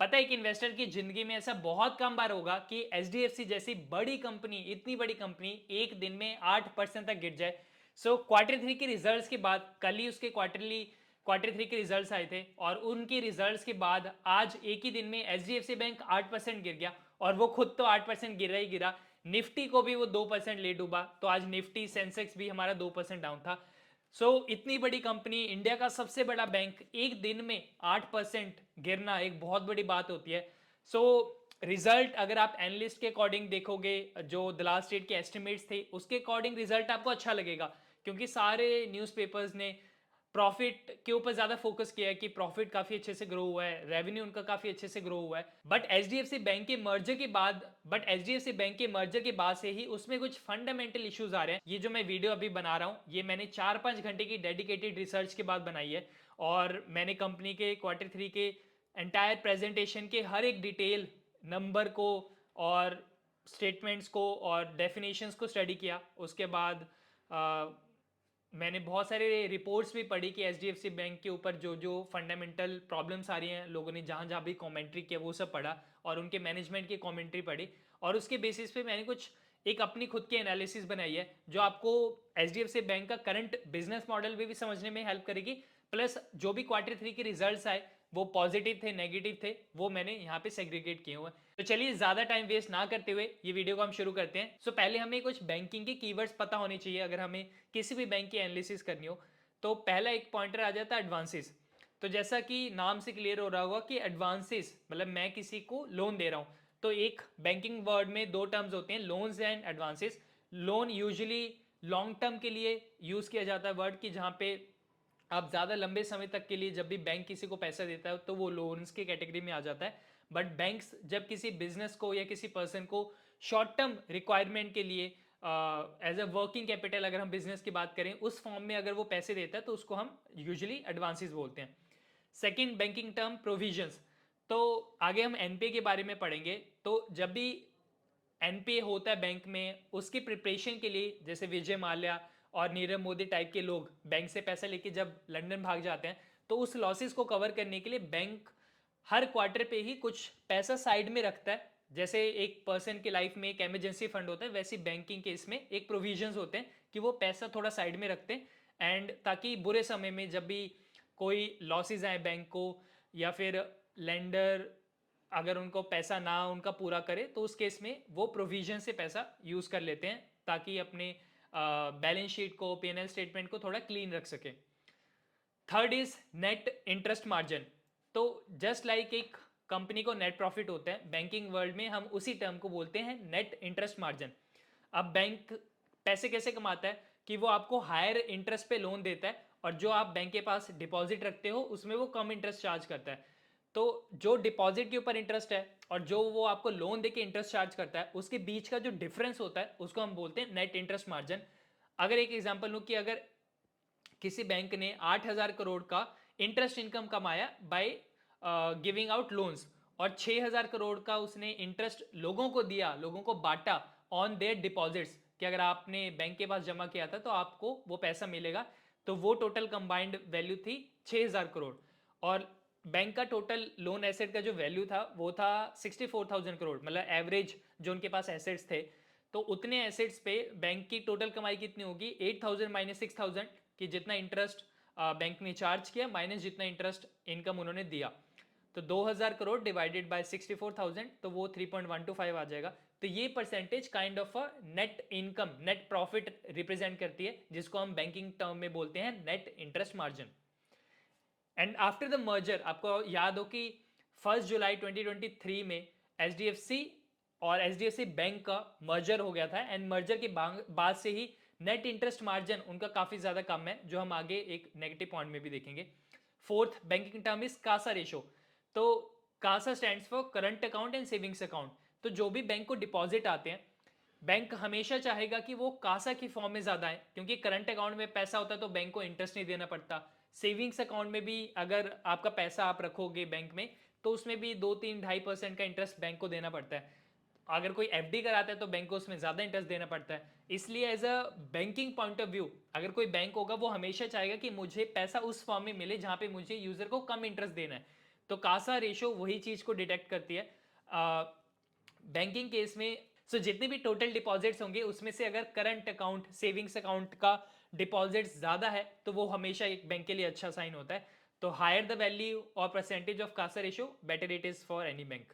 पता है कि इन्वेस्टर की जिंदगी में ऐसा बहुत कम बार होगा कि एचडीएफसी जैसी बड़ी कंपनी, इतनी बड़ी कंपनी एक दिन में 8% तक गिर जाए। सो क्वार्टर थ्री के रिजल्ट्स के बाद, कल ही उसके क्वार्टर थ्री के रिजल्ट्स आए थे और उनके रिजल्ट्स के बाद आज एक ही दिन में एचडीएफसी बैंक 8% गिर गया। और वो खुद तो 8% गिरा ही गिरा, निफ्टी को भी वो 2% ले डूबा। तो आज निफ्टी सेंसेक्स भी हमारा 2% डाउन था। इतनी बड़ी कंपनी, इंडिया का सबसे बड़ा बैंक, एक दिन में 8% गिरना एक बहुत बड़ी बात होती है। रिजल्ट अगर आप एनालिस्ट के अकॉर्डिंग देखोगे, जो द लास्ट डेट के एस्टिमेट्स थे उसके अकॉर्डिंग रिजल्ट आपको अच्छा लगेगा, क्योंकि सारे न्यूज़पेपर्स ने प्रॉफिट के ऊपर ज्यादा फोकस किया है कि प्रॉफिट काफी अच्छे से ग्रो हुआ है, रेवेन्यू उनका काफी अच्छे से ग्रो हुआ है। बट एचडीएफसी बैंक के मर्जर के बाद से ही उसमें कुछ फंडामेंटल इश्यूज आ रहे हैं। ये जो मैं वीडियो अभी बना रहा हूं, ये मैंने 4-5 घंटे की डेडिकेटेड रिसर्च के बाद बनाई है। और मैंने कंपनी के क्वार्टर थ्री के एंटायर प्रेजेंटेशन के हर एक डिटेल नंबर को और स्टेटमेंट्स को और डेफिनेशंस को स्टडी किया। उसके बाद मैंने बहुत सारे रिपोर्ट्स भी पढ़ी कि एचडीएफसी बैंक के ऊपर जो जो फंडामेंटल प्रॉब्लम्स आ रही हैं, लोगों ने जहाँ जहाँ भी कमेंट्री किया वो सब पढ़ा और उनके मैनेजमेंट की कमेंट्री पढ़ी। और उसके बेसिस पे मैंने कुछ एक अपनी खुद की एनालिसिस बनाई है, जो आपको एचडीएफसी बैंक का करंट बिजनेस मॉडल भी समझने में हेल्प करेगी। प्लस जो भी क्वार्टर थ्री के रिजल्ट्स आए वो पॉजिटिव थे, नेगेटिव थे, वो मैंने यहाँ पे सेग्रीगेट किए हुए हैं। तो चलिए ज्यादा टाइम वेस्ट ना करते हुए ये वीडियो को हम शुरू करते हैं। पहले हमें कुछ बैंकिंग के कीवर्ड्स पता होने चाहिए अगर हमें किसी भी बैंक की एनालिसिस करनी हो। तो पहला एक पॉइंटर आ जाता है एडवांसेस। तो जैसा कि नाम से क्लियर हो रहा होगा कि एडवांसेस मतलब मैं किसी को लोन दे रहा हूँ। तो एक बैंकिंग वर्ड में दो टर्म्स होते हैं, loans and advances. Loan usually long term के लिए यूज किया जाता है वर्ड, की जहाँ पे आप ज़्यादा लंबे समय तक के लिए जब भी बैंक किसी को पैसा देता है तो वो लोन्स की कैटेगरी में आ जाता है। बट बैंक्स जब किसी बिजनेस को या किसी पर्सन को शॉर्ट टर्म रिक्वायरमेंट के लिए एज अ वर्किंग कैपिटल, अगर हम बिजनेस की बात करें उस फॉर्म में अगर वो पैसे देता है तो उसको हम यूजुअली एडवांसेस बोलते हैं। Second banking term provisions. तो आगे हम एनपीए के बारे में पढ़ेंगे। तो जब भी एनपीए होता है बैंक में, उसकी प्रिपरेशन के लिए जैसे विजय माल्या और नीरव मोदी टाइप के लोग बैंक से पैसा लेके जब लंदन भाग जाते हैं, तो उस लॉसेस को कवर करने के लिए बैंक हर क्वार्टर पे ही कुछ पैसा साइड में रखता है। जैसे एक पर्सन की लाइफ में एक इमरजेंसी फंड होता है, वैसे बैंकिंग के इसमें एक प्रोविजंस होते हैं कि वो पैसा थोड़ा साइड में रखते हैं, एंड ताकि बुरे समय में जब भी कोई लॉसेज आए बैंक को, या फिर लेंडर अगर उनको पैसा ना उनका पूरा करे, तो उस केस में वो प्रोविजन से पैसा यूज कर लेते हैं ताकि अपने बैलेंस शीट को, पीएनएल स्टेटमेंट को थोड़ा क्लीन रख सके। Third is net interest margin. तो जस्ट लाइक एक कंपनी को नेट प्रॉफिट होता है, बैंकिंग वर्ल्ड में हम उसी टर्म को बोलते हैं नेट इंटरेस्ट मार्जिन। अब बैंक पैसे कैसे कमाता है कि वो आपको हायर इंटरेस्ट पे लोन देता है, और जो आप बैंक के पास डिपॉजिट रखते हो उसमें वो कम इंटरेस्ट चार्ज करता है। तो जो डिपॉजिट के ऊपर इंटरेस्ट है और जो वो आपको लोन देके इंटरेस्ट चार्ज करता है, उसके बीच का जो डिफरेंस होता है उसको हम बोलते हैं नेट इंटरेस्ट मार्जिन। अगर एक एग्जांपल लूं कि अगर किसी बैंक ने 8,000 करोड़ का इंटरेस्ट इनकम कमाया बाय गिविंग आउट लोन्स, और 6,000 करोड़ का उसने इंटरेस्ट लोगों को दिया, लोगों को बांटा ऑन देयर डिपॉजिट्स, कि अगर आपने बैंक के पास जमा किया था तो आपको वो पैसा मिलेगा। तो वो टोटल कंबाइंड वैल्यू थी 6,000 करोड़। और बैंक का टोटल लोन एसेट का जो वैल्यू था वो था 64,000 करोड़, मतलब एवरेज जो उनके पास एसेट्स थे। तो उतने एसेट्स पे बैंक की टोटल कमाई कितनी होगी, 8,000 माइनस 6,000, कि जितना इंटरेस्ट बैंक ने चार्ज किया माइनस जितना इंटरेस्ट इनकम उन्होंने दिया। तो 2,000 करोड़ डिवाइडेड बाय 64,000, तो वो 3.125 आ जाएगा। तो ये percentage kind of a net income, net profit represent करती है, जिसको हम बैंकिंग टर्म में बोलते हैं net interest margin. And after the merger, आपको याद हो कि 1 जुलाई 2023 में एचडीएफसी और एचडीएफसी बैंक का मर्जर हो गया था, एंड मर्जर के बाद से ही नेट इंटरेस्ट मार्जिन उनका काफी ज्यादा कम है, जो हम आगे एक नेगेटिव पॉइंट में भी देखेंगे। Fourth banking term is CASA ratio. तो CASA stands for current account and savings account. तो जो भी बैंक को डिपॉजिट आते हैं, बैंक हमेशा चाहेगा कि वो कासा की फॉर्म में ज्यादा है, क्योंकि करंट अकाउंट में पैसा होता है तो बैंक को इंटरेस्ट नहीं देना पड़ता। सेविंग्स अकाउंट में भी अगर आपका पैसा आप रखोगे बैंक में, तो उसमें भी 2-3-2.5% का इंटरेस्ट बैंक को देना पड़ता है। अगर कोई एफडी कराता है तो बैंक को उसमें ज्यादा इंटरेस्ट देना पड़ता है। इसलिए as a banking point of view, अगर कोई बैंक होगा वो हमेशा चाहेगा कि मुझे पैसा उस फॉर्म में मिले जहां पे मुझे यूजर को कम इंटरेस्ट देना है। तो कासा रेशो वही चीज़ को डिटेक्ट करती है। बैंकिंग केस में जितने भी टोटल डिपॉजिट्स होंगे उसमें से अगर करंट अकाउंट सेविंग्स अकाउंट का डिपॉजिट्स ज़्यादा है तो वो हमेशा एक बैंक के लिए अच्छा साइन होता है। तो हायर द वैल्यू और percentage of Kasa ratio better it is for any bank.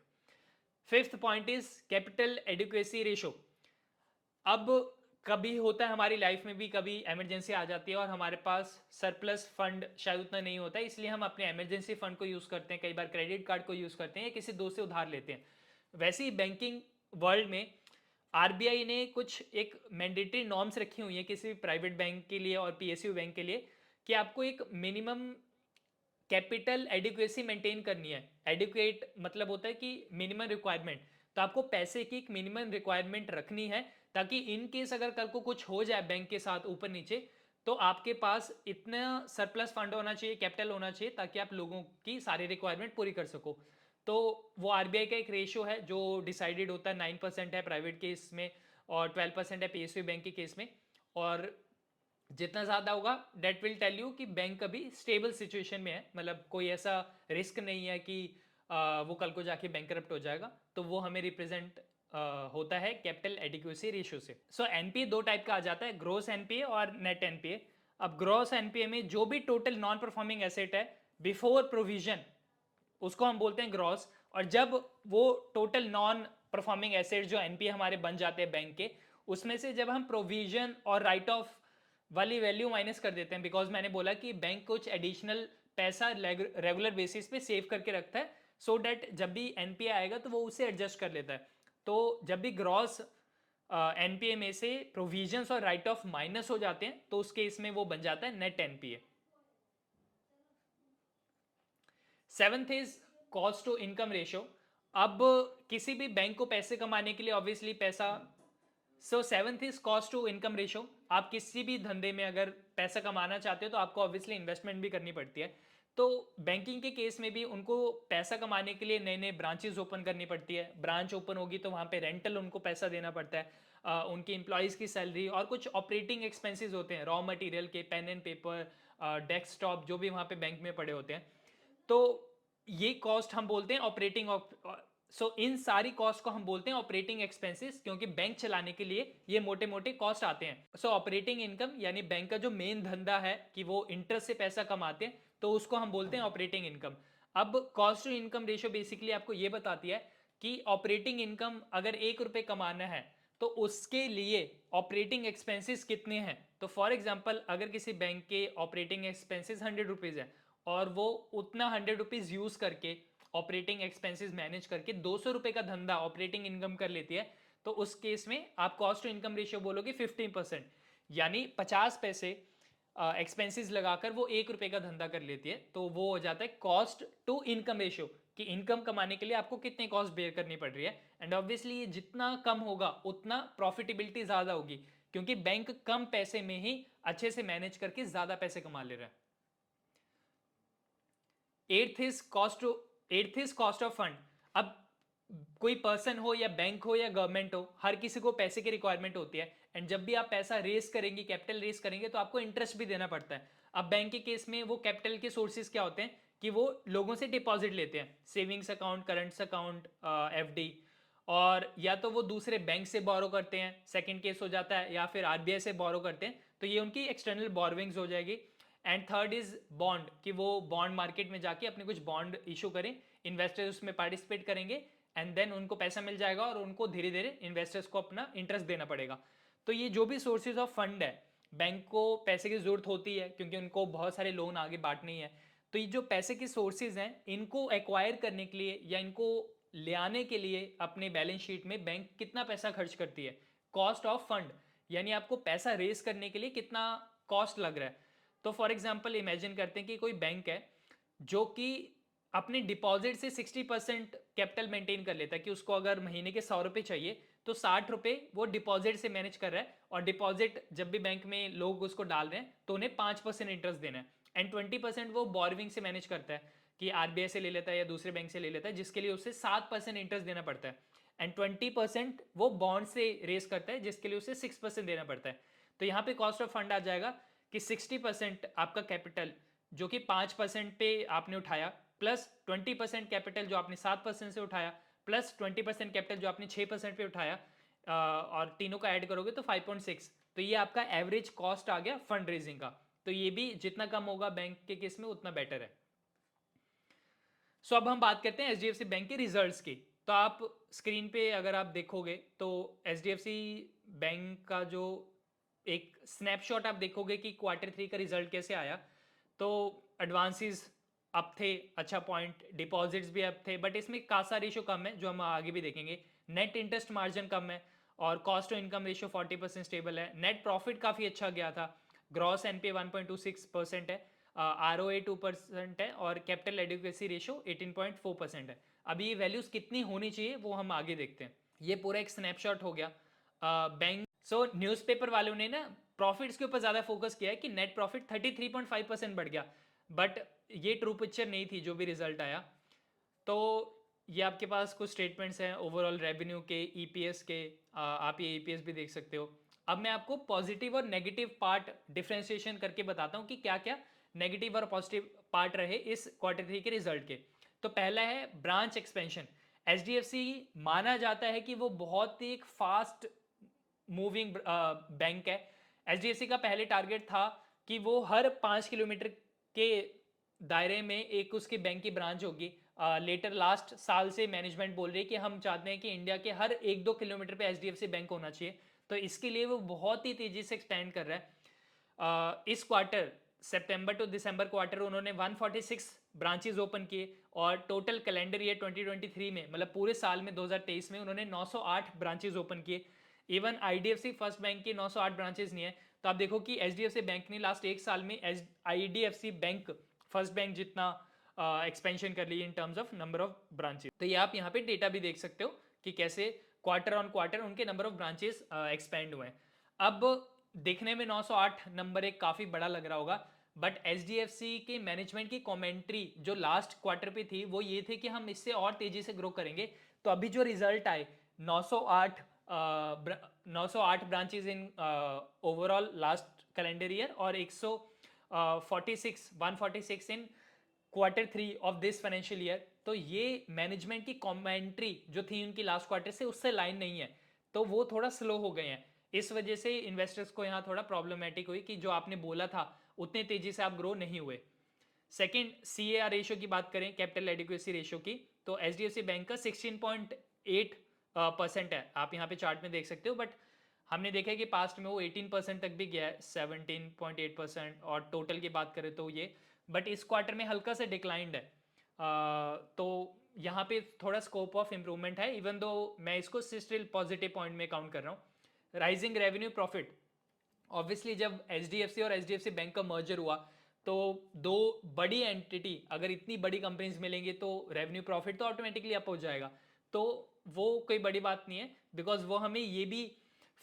Fifth point is capital adequacy ratio. अब कभी होता है हमारी लाइफ में भी, कभी इमरजेंसी आ जाती है और हमारे पास सरप्लस फंड शायद उतना नहीं होता है, इसलिए हम अपने इमरजेंसी फंड को यूज़ करते हैं, कई बार क्रेडिट कार्ड को यूज़ करते हैं या किसी दोस्त से उधार लेते हैं। वैसे ही बैंकिंग वर्ल्ड में आरबीआई ने कुछ एक मैंडेटरी नॉर्म्स रखी हुई हैं किसी भी प्राइवेट बैंक के लिए और पीएसयू बैंक के लिए कि आपको एक मिनिमम कैपिटल एडिक्वेसी मेंटेन करनी है। एडिक्वेट मतलब होता है कि मिनिमम रिक्वायरमेंट, तो आपको पैसे की एक मिनिमम रिक्वायरमेंट रखनी है ताकि इन केस अगर कल को कुछ हो जाए बैंक के साथ ऊपर नीचे तो आपके पास इतना सरप्लस फंड होना चाहिए, कैपिटल होना चाहिए ताकि आप लोगों की सारी रिक्वायरमेंट पूरी कर सको। तो वो आरबीआई का एक रेशियो है जो डिसाइडेड होता है, 9% है प्राइवेट केस में और 12% है पीएसयू बैंक के केस में। और जितना ज़्यादा होगा डेट विल टेल यू कि बैंक अभी स्टेबल सिचुएशन में है, मतलब कोई ऐसा रिस्क नहीं है कि वो कल को जाके बैंकरप्ट हो जाएगा। तो वो हमें रिप्रेजेंट होता है कैपिटल एडिक्वेसी रेशियो से। सो एनपीए दो टाइप का आ जाता है, ग्रोस एनपीए और नेट एनपीए। अब ग्रोस एनपीए में जो भी टोटल नॉन परफॉर्मिंग एसेट है बिफोर प्रोविजन उसको हम बोलते हैं ग्रॉस। और जब वो टोटल नॉन परफॉर्मिंग एसेट जो एनपीए हमारे बन जाते हैं बैंक के, उसमें से जब हम प्रोविजन और राइट ऑफ वाली वैल्यू माइनस कर देते हैं, बिकॉज मैंने बोला कि बैंक कुछ एडिशनल पैसा रेगुलर बेसिस पे सेव करके रखता है सो डैट जब भी एनपीए आएगा तो वो उसे एडजस्ट कर लेता है। तो जब भी ग्रॉस एनपीए में से प्रोविजंस और राइट ऑफ माइनस हो जाते हैं तो उस केस में वो बन जाता है net NPA. Seventh is cost to income ratio. अब किसी भी बैंक को पैसे कमाने के लिए ऑब्वियसली पैसा, seventh is cost to income ratio. आप किसी भी धंधे में अगर पैसा कमाना चाहते हो तो आपको ऑब्वियसली इन्वेस्टमेंट भी करनी पड़ती है। तो बैंकिंग के केस में भी उनको पैसा कमाने के लिए नए नए ब्रांचेस ओपन करनी पड़ती है। ब्रांच ओपन होगी तो वहाँ पे रेंटल उनको पैसा देना पड़ता है, उनकी एम्प्लॉयज़ की सैलरी और कुछ ऑपरेटिंग एक्सपेंसेस होते हैं, रॉ मटेरियल के, पेन एंड पेपर, डेस्कटॉप जो भी वहाँ पे बैंक में पड़े होते हैं। तो ये कॉस्ट हम बोलते हैं ऑपरेटिंग। इन सारी कॉस्ट को हम बोलते हैं ऑपरेटिंग एक्सपेंसेस, क्योंकि बैंक चलाने के लिए ये मोटे मोटे कॉस्ट आते हैं। ऑपरेटिंग इनकम यानी बैंक का जो मेन धंधा है कि वो इंटरेस्ट से पैसा कमाते हैं, तो उसको हम बोलते हैं ऑपरेटिंग इनकम। अब cost to income ratio basically आपको ये बताती है कि ऑपरेटिंग इनकम अगर 1 रुपये कमाना है तो उसके लिए ऑपरेटिंग एक्सपेंसेस कितने हैं। तो फॉर एग्जाम्पल अगर किसी बैंक के ऑपरेटिंग एक्सपेंसेस 100 रुपीज़ है और वो उतना 100 रुपीज़ यूज़ करके ऑपरेटिंग एक्सपेंसेस मैनेज करके 200 रुपये का धंधा ऑपरेटिंग इनकम कर लेती है, तो उस केस में आप कॉस्ट टू इनकम रेशियो बोलोगे 15%, यानी 50 पैसे एक्सपेंसेस लगाकर वो 1 रुपये का धंधा कर लेती है। तो वो हो जाता है कॉस्ट टू इनकम रेशियो, कि इनकम कमाने के लिए आपको कितने कॉस्ट बेयर करनी पड़ रही है। एंड ऑब्वियसली ये जितना कम होगा उतना प्रॉफिटेबिलिटी ज़्यादा होगी, क्योंकि बैंक कम पैसे में ही अच्छे से मैनेज करके ज़्यादा पैसे कमा ले रहा है। Eighth is cost of fund. अब कोई पर्सन हो या बैंक हो या गवर्नमेंट हो, हर किसी को पैसे की रिक्वायरमेंट होती है। एंड जब भी आप पैसा रेस करेंगे, कैपिटल रेस करेंगे, तो आपको इंटरेस्ट भी देना पड़ता है। अब बैंक के केस में वो कैपिटल के सोर्सेज क्या होते हैं कि वो लोगों से डिपॉजिट लेते हैं, savings account, currents account, FD, और या तो वो दूसरे बैंक से बोरो करते हैं, सेकंड केस हो जाता है, या फिर आरबीआई से बोरो करते हैं, तो ये उनकी एक्सटर्नल बोरोविंग्स हो जाएगी। एंड थर्ड इज बॉन्ड, कि वो बॉन्ड मार्केट में जाके अपने कुछ बॉन्ड इशू करें, इन्वेस्टर्स उसमें पार्टिसिपेट करेंगे एंड देन उनको पैसा मिल जाएगा और उनको धीरे धीरे इन्वेस्टर्स को अपना इंटरेस्ट देना पड़ेगा। तो ये जो भी सोर्सेज ऑफ फंड है, बैंक को पैसे की जरूरत होती है क्योंकि उनको बहुत सारे लोन आगे बांटनी है। तो ये जो पैसे की सोर्सेज हैं इनको एक्वायर करने के लिए या इनको ले आने के लिए अपने बैलेंस शीट में बैंक कितना पैसा खर्च करती है, कॉस्ट ऑफ फंड, यानी आपको पैसा रेस करने के लिए कितना कॉस्ट लग रहा है। तो फॉर एग्जाम्पल इमेजिन करते हैं कि कोई बैंक है जो कि अपने डिपॉजिट से 60% कैपिटल मेंटेन कर लेता है, कि उसको अगर महीने के 100 रुपये चाहिए तो 60 रुपये वो डिपॉजिट से मैनेज कर रहा है, और डिपॉजिट जब भी बैंक में लोग उसको डाल रहे हैं तो उन्हें 5% इंटरेस्ट देना है। एंड 20% वो बोरविंग से मैनेज करता है, कि आरबीआई से ले लेता है या दूसरे बैंक से ले लेता है, जिसके लिए उसे 7% इंटरेस्ट देना पड़ता है। एंड 20% वो बॉन्ड से रेस करता है, जिसके लिए उसे 6% देना पड़ता है। तो यहाँ पे कॉस्ट ऑफ फंड आ जाएगा कि 60% आपका कैपिटल जो कि 5% पे आपने उठाया, प्लस 20% कैपिटल जो आपने 7% से उठाया, प्लस 20% कैपिटल जो आपने 6% पे उठाया, और तीनों का ऐड करोगे तो 5.6। तो ये आपका एवरेज कॉस्ट आ गया फंड रेजिंग का। तो ये भी जितना कम होगा बैंक के केस में उतना बेटर है। सो अब हम बात करते हैं एचडीएफसी बैंक के रिजल्ट्स की। तो आप स्क्रीन पे अगर आप देखोगे तो एचडीएफसी बैंक का जो एक स्नैपशॉट आप देखोगे कि Q3 का रिजल्ट कैसे आया। तो एडवांसेस अप थे, अच्छा पॉइंट, डिपॉजिट्स भी अप थे, बट इसमें कासा रेशो कम है जो हम आगे भी देखेंगे। नेट इंटरेस्ट मार्जिन कम है और cost to income ratio 40% stable है। नेट प्रॉफिट काफ़ी अच्छा गया था। ग्रॉस एनपीए 1.26% है, आरओए 2% है और कैपिटल एडिक्वेसी रेशियो 18.4% है। अभी ये वैल्यूज कितनी होनी चाहिए वो हम आगे देखते हैं। ये पूरा एक स्नैपशॉट हो गया बैंक। सो न्यूज़पेपर वालों ने ना प्रॉफिट्स के ऊपर ज़्यादा फोकस किया है कि नेट प्रॉफिट 33.5% बढ़ गया, बट ये ट्रू पिक्चर नहीं थी जो भी रिजल्ट आया। तो ये आपके पास कुछ स्टेटमेंट्स हैं ओवरऑल रेवेन्यू के, ईपीएस के, आप ये ईपीएस भी देख सकते हो। अब मैं आपको पॉजिटिव और नेगेटिव पार्ट डिफ्रेंशिएशन करके बताता हूँ कि क्या क्या नेगेटिव और पॉजिटिव पार्ट रहे इस Q3 के रिजल्ट के। तो पहला है ब्रांच एक्सपेंशन। एचडीएफसी माना जाता है कि वो बहुत ही एक फास्ट मूविंग बैंक है। एचडीएफसी का पहले टारगेट था कि वो हर 5 किलोमीटर के दायरे में एक उसकी बैंक की ब्रांच होगी। लेटर लास्ट साल से मैनेजमेंट बोल रही है कि हम चाहते हैं कि इंडिया के हर 1-2 किलोमीटर पे एचडीएफसी बैंक होना चाहिए। तो इसके लिए वो बहुत ही तेजी से एक्सपेंड कर रहा है। इस क्वार्टर सितंबर टू दिसंबर क्वार्टर उन्होंने 146 ब्रांचेस ओपन किए और टोटल कैलेंडर ईयर 2023 में, मतलब पूरे साल में 2023 में उन्होंने 908 ब्रांचेस ओपन किए। इवन आईडीएफसी फर्स्ट बैंक की 908 ब्रांचेस नहीं है। तो आप देखो कि एचडीएफसी बैंक ने लास्ट एक साल में आईडीएफसी बैंक फर्स्ट बैंक जितना एक्सपेंशन कर ली in terms of number of branches. तो ये आप यहाँ पे डेटा भी देख सकते हो कि कैसे क्वार्टर ऑन क्वार्टर उनके नंबर ऑफ ब्रांचेस एक्सपेंड हुए हैं। अब देखने में 908 नंबर एक काफ़ी बड़ा लग रहा होगा, बट एचडीएफसी के मैनेजमेंट की कमेंट्री जो लास्ट क्वार्टर पे थी वो ये थे कि हम इससे और तेजी से ग्रो करेंगे। तो अभी जो रिजल्ट आए 908 branches in overall last calendar year और 146 इन Q3 of this financial year. तो ये मैनेजमेंट की कमेंट्री जो थी उनकी लास्ट क्वार्टर से उससे लाइन नहीं है, तो वो थोड़ा स्लो हो गए हैं। इस वजह से इन्वेस्टर्स को यहाँ थोड़ा प्रॉब्लमेटिक हुई कि जो आपने बोला था उतने तेजी से आप ग्रो नहीं हुए। सेकेंड, सीएआर रेशियो की बात करें, कैपिटल एडिक्वेसी रेशियो की, तो एचडीएफसी बैंक का 16.8% है। आप यहाँ पे चार्ट में देख सकते हो, बट हमने देखा है कि पास्ट में वो 18% तक भी गया है, 17.8%। और टोटल की बात करें तो ये, बट इस क्वार्टर में हल्का से डिक्लाइंड है। तो यहाँ पे थोड़ा स्कोप ऑफ इम्प्रूवमेंट है, इवन दो मैं इसको स्टिल पॉजिटिव पॉइंट में काउंट कर रहा हूँ। राइजिंग रेवेन्यू प्रॉफिट, ऑब्वियसली जब एचडीएफसी और एचडीएफसी बैंक का मर्जर हुआ तो दो बड़ी एंटिटी, अगर इतनी बड़ी कंपनीज मिलेंगी तो रेवेन्यू प्रॉफिट तो ऑटोमेटिकली अप हो जाएगा। तो वो कोई बड़ी बात नहीं है, बिकॉज वो हमें ये भी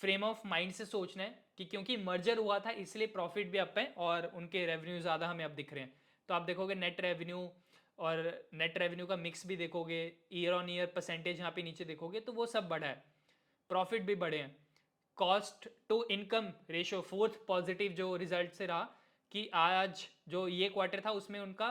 फ्रेम ऑफ माइंड से सोचना है कि क्योंकि मर्जर हुआ था इसलिए प्रॉफिट भी अप है और उनके रेवेन्यू ज़्यादा हमें अब दिख रहे हैं। तो आप देखोगे नेट रेवेन्यू और नेट रेवेन्यू का मिक्स भी देखोगे, ईयर ऑन ईयर परसेंटेज यहाँ पे नीचे देखोगे तो वो सब बढ़ा है, प्रॉफिट भी बढ़े हैं। Cost to income ratio fourth positive जो रिजल्ट से रहा कि आज जो ये क्वार्टर था उसमें उनका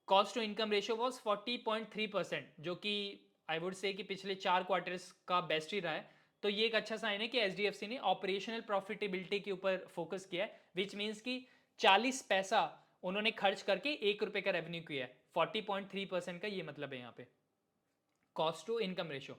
cost to income ratio was 40.3%, जो कि आई वुड से कि पिछले 4 क्वार्टर्स का बेस्ट ही रहा है। तो ये एक अच्छा साइन है कि एचडीएफसी ने ऑपरेशनल प्रॉफिटेबिलिटी के ऊपर फोकस किया है, विच मीन्स कि 40 पैसा उन्होंने खर्च करके 1 रुपए का रेवेन्यू किया है। 40.3% का ये मतलब है यहाँ पे cost to income ratio.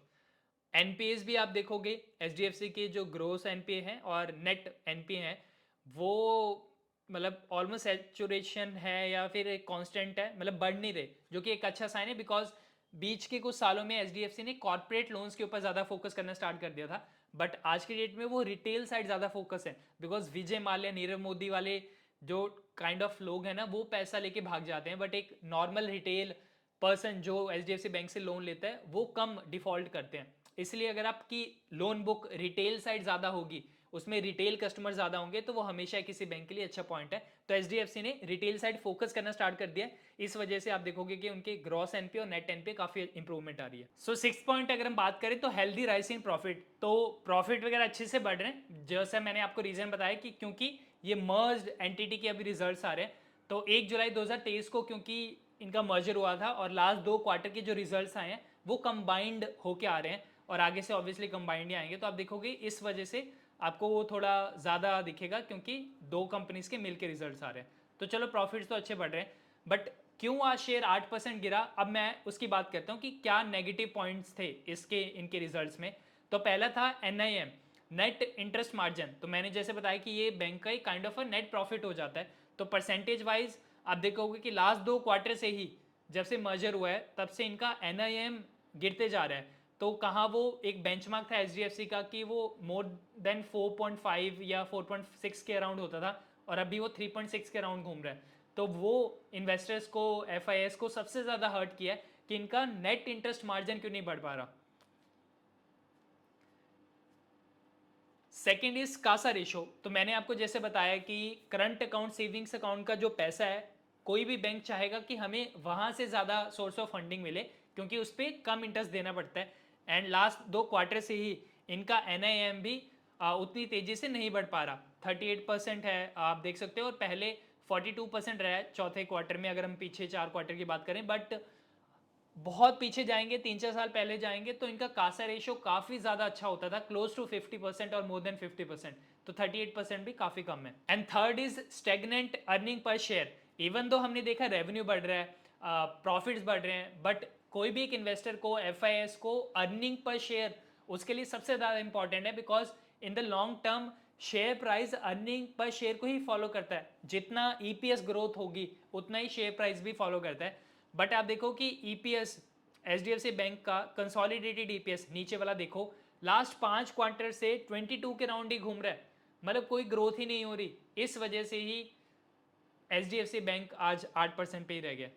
NPS भी आप देखोगे एचडीएफसी के जो ग्रोस एनपीए हैं और नेट एनपीए हैं वो मतलब ऑलमोस्ट सैचुरेशन है या फिर एक कांस्टेंट है, मतलब बढ़ नहीं रहे, जो कि एक अच्छा साइन है। बिकॉज बीच के कुछ सालों में एचडीएफसी ने कॉर्पोरेट लोन्स के ऊपर ज़्यादा फोकस करना स्टार्ट कर दिया था, बट आज की डेट में वो रिटेल साइड ज़्यादा फोकस है। बिकॉज विजय माल्या, नीरव मोदी वाले जो काइंड ऑफ लोग हैं ना वो पैसा लेके भाग जाते हैं, बट एक नॉर्मल रिटेल पर्सन जो एचडीएफसी बैंक से लोन लेता है वो कम डिफॉल्ट करते हैं। इसलिए अगर आपकी लोन बुक रिटेल साइड ज़्यादा होगी, उसमें रिटेल कस्टमर ज़्यादा होंगे, तो वो हमेशा किसी बैंक के लिए अच्छा पॉइंट है। तो एचडीएफसी ने रिटेल साइड फोकस करना स्टार्ट कर दिया, इस वजह से आप देखोगे कि उनके ग्रॉस एनपी और नेट एनपी काफ़ी इंप्रूवमेंट आ रही है। सो 6 पॉइंट अगर हम बात करें तो हेल्दी राइज इन प्रॉफिट, तो प्रॉफिट वगैरह अच्छे से बढ़ रहे हैं, जैसा मैंने आपको रीजन बताया कि क्योंकि ये मर्ज्ड एंटिटी के अभी रिजल्ट्स आ रहे हैं, तो 1 जुलाई 2023 को क्योंकि इनका मर्जर हुआ था और लास्ट 2 क्वार्टर के जो रिजल्ट्स आए हैं वो कंबाइंड होके आ रहे हैं और आगे से ऑब्वियसली कंबाइंड ही आएंगे, तो आप देखोगे इस वजह से आपको वो थोड़ा ज़्यादा दिखेगा क्योंकि 2 कंपनीज के मिलके रिजल्ट्स आ रहे हैं। तो चलो प्रॉफिट्स तो अच्छे बढ़ रहे हैं, बट क्यों आज शेयर 8% गिरा, अब मैं उसकी बात करता हूँ कि क्या नेगेटिव पॉइंट्स थे इसके इनके रिजल्ट्स में। तो पहला था NIM, नेट इंटरेस्ट मार्जिन। तो मैंने जैसे बताया कि ये बैंक का एक kind of a net profit हो जाता है, तो परसेंटेज वाइज आप देखोगे कि लास्ट 2 क्वार्टर से ही जब से मर्जर हुआ है तब से इनका NIM गिरते जा रहा है। तो कहाँ वो एक बेंचमार्क था HDFC का कि वो मोर देन 4.5 या 4.6 के अराउंड होता था और अभी वो 3.6 के अराउंड घूम रहा है। तो वो इन्वेस्टर्स को, FIS को सबसे ज़्यादा हर्ट किया है कि इनका नेट इंटरेस्ट मार्जिन क्यों नहीं बढ़ पा रहा। Second is CASA ratio. तो मैंने आपको जैसे बताया कि करंट अकाउंट, सेविंग्स अकाउंट का जो पैसा है कोई भी बैंक चाहेगा कि हमें वहां से ज़्यादा सोर्स ऑफ फंडिंग मिले क्योंकि उस पर कम इंटरेस्ट देना पड़ता है। एंड लास्ट 2 क्वार्टर से ही इनका NIM भी उतनी तेजी से नहीं बढ़ पा रहा, 38% है आप देख सकते हो, और पहले 42% रहा है चौथे क्वार्टर में अगर हम पीछे 4 क्वार्टर की बात करें। बट बहुत पीछे जाएंगे, 3-4 साल पहले जाएंगे तो इनका कासा रेशियो काफी ज्यादा अच्छा होता था, क्लोज टू 50% और मोर देन 50%। तो 38% भी काफी कम है। And third is stagnant earning per share. Even though हमने देखा रेवेन्यू बढ़ रहा है, प्रॉफिट्स बढ़ रहे हैं, बट कोई भी एक इन्वेस्टर को, FIS को अर्निंग पर शेयर उसके लिए सबसे ज्यादा इंपॉर्टेंट है, because in the long term share price earning per share को ही फॉलो करता है। जितना EPS ग्रोथ होगी उतना ही शेयर प्राइस भी फॉलो करता है। बट आप देखो कि EPS HDFC बैंक का कंसोलिडेटेड EPS नीचे वाला देखो, लास्ट 5 क्वार्टर से 22 के राउंड ही घूम रहा है, मतलब कोई ग्रोथ ही नहीं हो रही। इस वजह से ही HDFC बैंक आज 8% पे ही रह गया।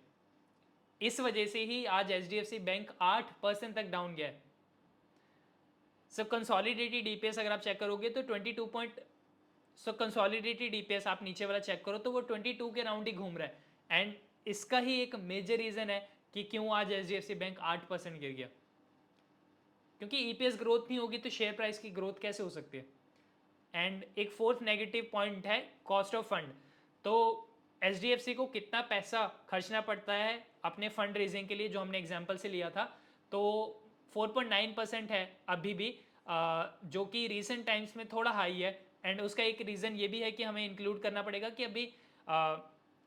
इस वजह से ही आज HDFC बैंक 8% तक डाउन गया है। सो कंसोलिडेटेड EPS अगर आप चेक करोगे तो 22 पॉइंट, सो कंसोलिडेटेड EPS आप नीचे वाला चेक करो तो वो 22 के राउंड ही घूम रहा है। एंड इसका ही एक मेजर रीजन है कि क्यों आज HDFC बैंक 8% गिर गया, क्योंकि EPS ग्रोथ नहीं होगी तो शेयर प्राइस की ग्रोथ कैसे हो सकती है। एंड एक फोर्थ नेगेटिव पॉइंट है कॉस्ट ऑफ फंड। तो HDFC को कितना पैसा खर्चना पड़ता है अपने फंड रेजिंग के लिए, जो हमने एग्जाम्पल से लिया था, तो 4.9% है अभी भी, जो कि रिसेंट टाइम्स में थोड़ा हाई है। एंड उसका एक रीज़न ये भी है कि हमें इंक्लूड करना पड़ेगा कि अभी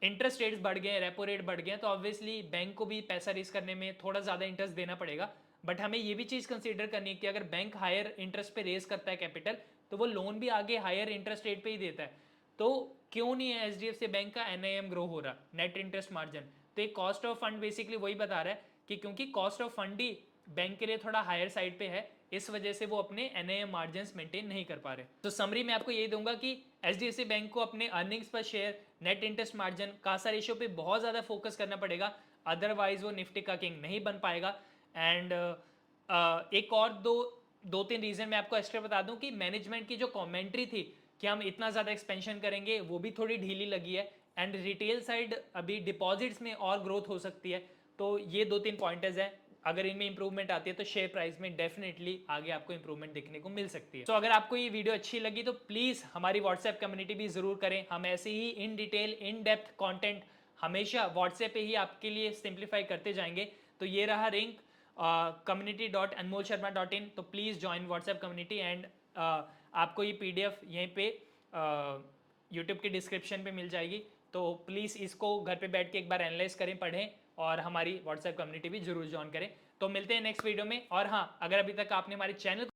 इंटरेस्ट रेट्स बढ़ गए हैं, रेपो रेट बढ़ गए हैं, तो ऑब्वियसली बैंक को भी पैसा रेज करने में थोड़ा ज़्यादा इंटरेस्ट देना पड़ेगा। बट हमें ये भी चीज़ कंसीडर करनी है कि अगर बैंक हायर इंटरेस्ट पे रेज करता है कैपिटल, तो वो लोन भी आगे हायर इंटरेस्ट रेट पे ही देता है। तो क्यों नहीं है HDFC बैंक का NIM ग्रो हो रहा, नेट इंटरेस्ट मार्जिन? तो एक कॉस्ट ऑफ फंड बेसिकली वही बता रहा है कि क्योंकि cost of fund he bank के लिए थोड़ा हायर साइड पे है, इस वजह से वो अपने NIM मार्जिन मेंटेन नहीं कर पा रहे। तो समरी में आपको यही दूंगा कि HDFC बैंक को अपने अर्निंग्स पर share, net interest margin, Kasa ratio पे बहुत ज़्यादा फोकस करना पड़ेगा, अदरवाइज वो निफ्टी का किंग नहीं बन पाएगा। एंड एक और दो तीन रीज़न मैं आपको एक्स्ट्रा बता दूं कि मैनेजमेंट की जो कमेंट्री थी कि हम इतना ज़्यादा एक्सपेंशन करेंगे वो भी थोड़ी ढीली लगी है। एंड रिटेल साइड अभी डिपॉजिट्स में और ग्रोथ हो सकती है। तो ये 2-3 पॉइंटर्स हैं, अगर इनमें इंप्रूवमेंट आती है तो शेयर प्राइस में डेफिनेटली आगे आपको इंप्रूवमेंट देखने को मिल सकती है। तो अगर आपको ये वीडियो अच्छी लगी तो प्लीज़ हमारी व्हाट्सएप कम्युनिटी भी ज़रूर करें। हम ऐसे ही in detail, in depth content हमेशा व्हाट्सएप पे ही आपके लिए सिंप्लीफाई करते जाएंगे। तो ये रहा लिंक community.anmolsharma.in, तो please join WhatsApp community. And आपको ये PDF यहीं पे यूट्यूब के डिस्क्रिप्शन पे मिल जाएगी, तो प्लीज़ इसको घर पे बैठ के एक बार एनालाइज करें, पढ़ें और हमारी व्हाट्सएप कम्युनिटी भी जरूर ज्वाइन करें। तो मिलते हैं नेक्स्ट वीडियो में। और हाँ, अगर अभी तक आपने हमारे चैनल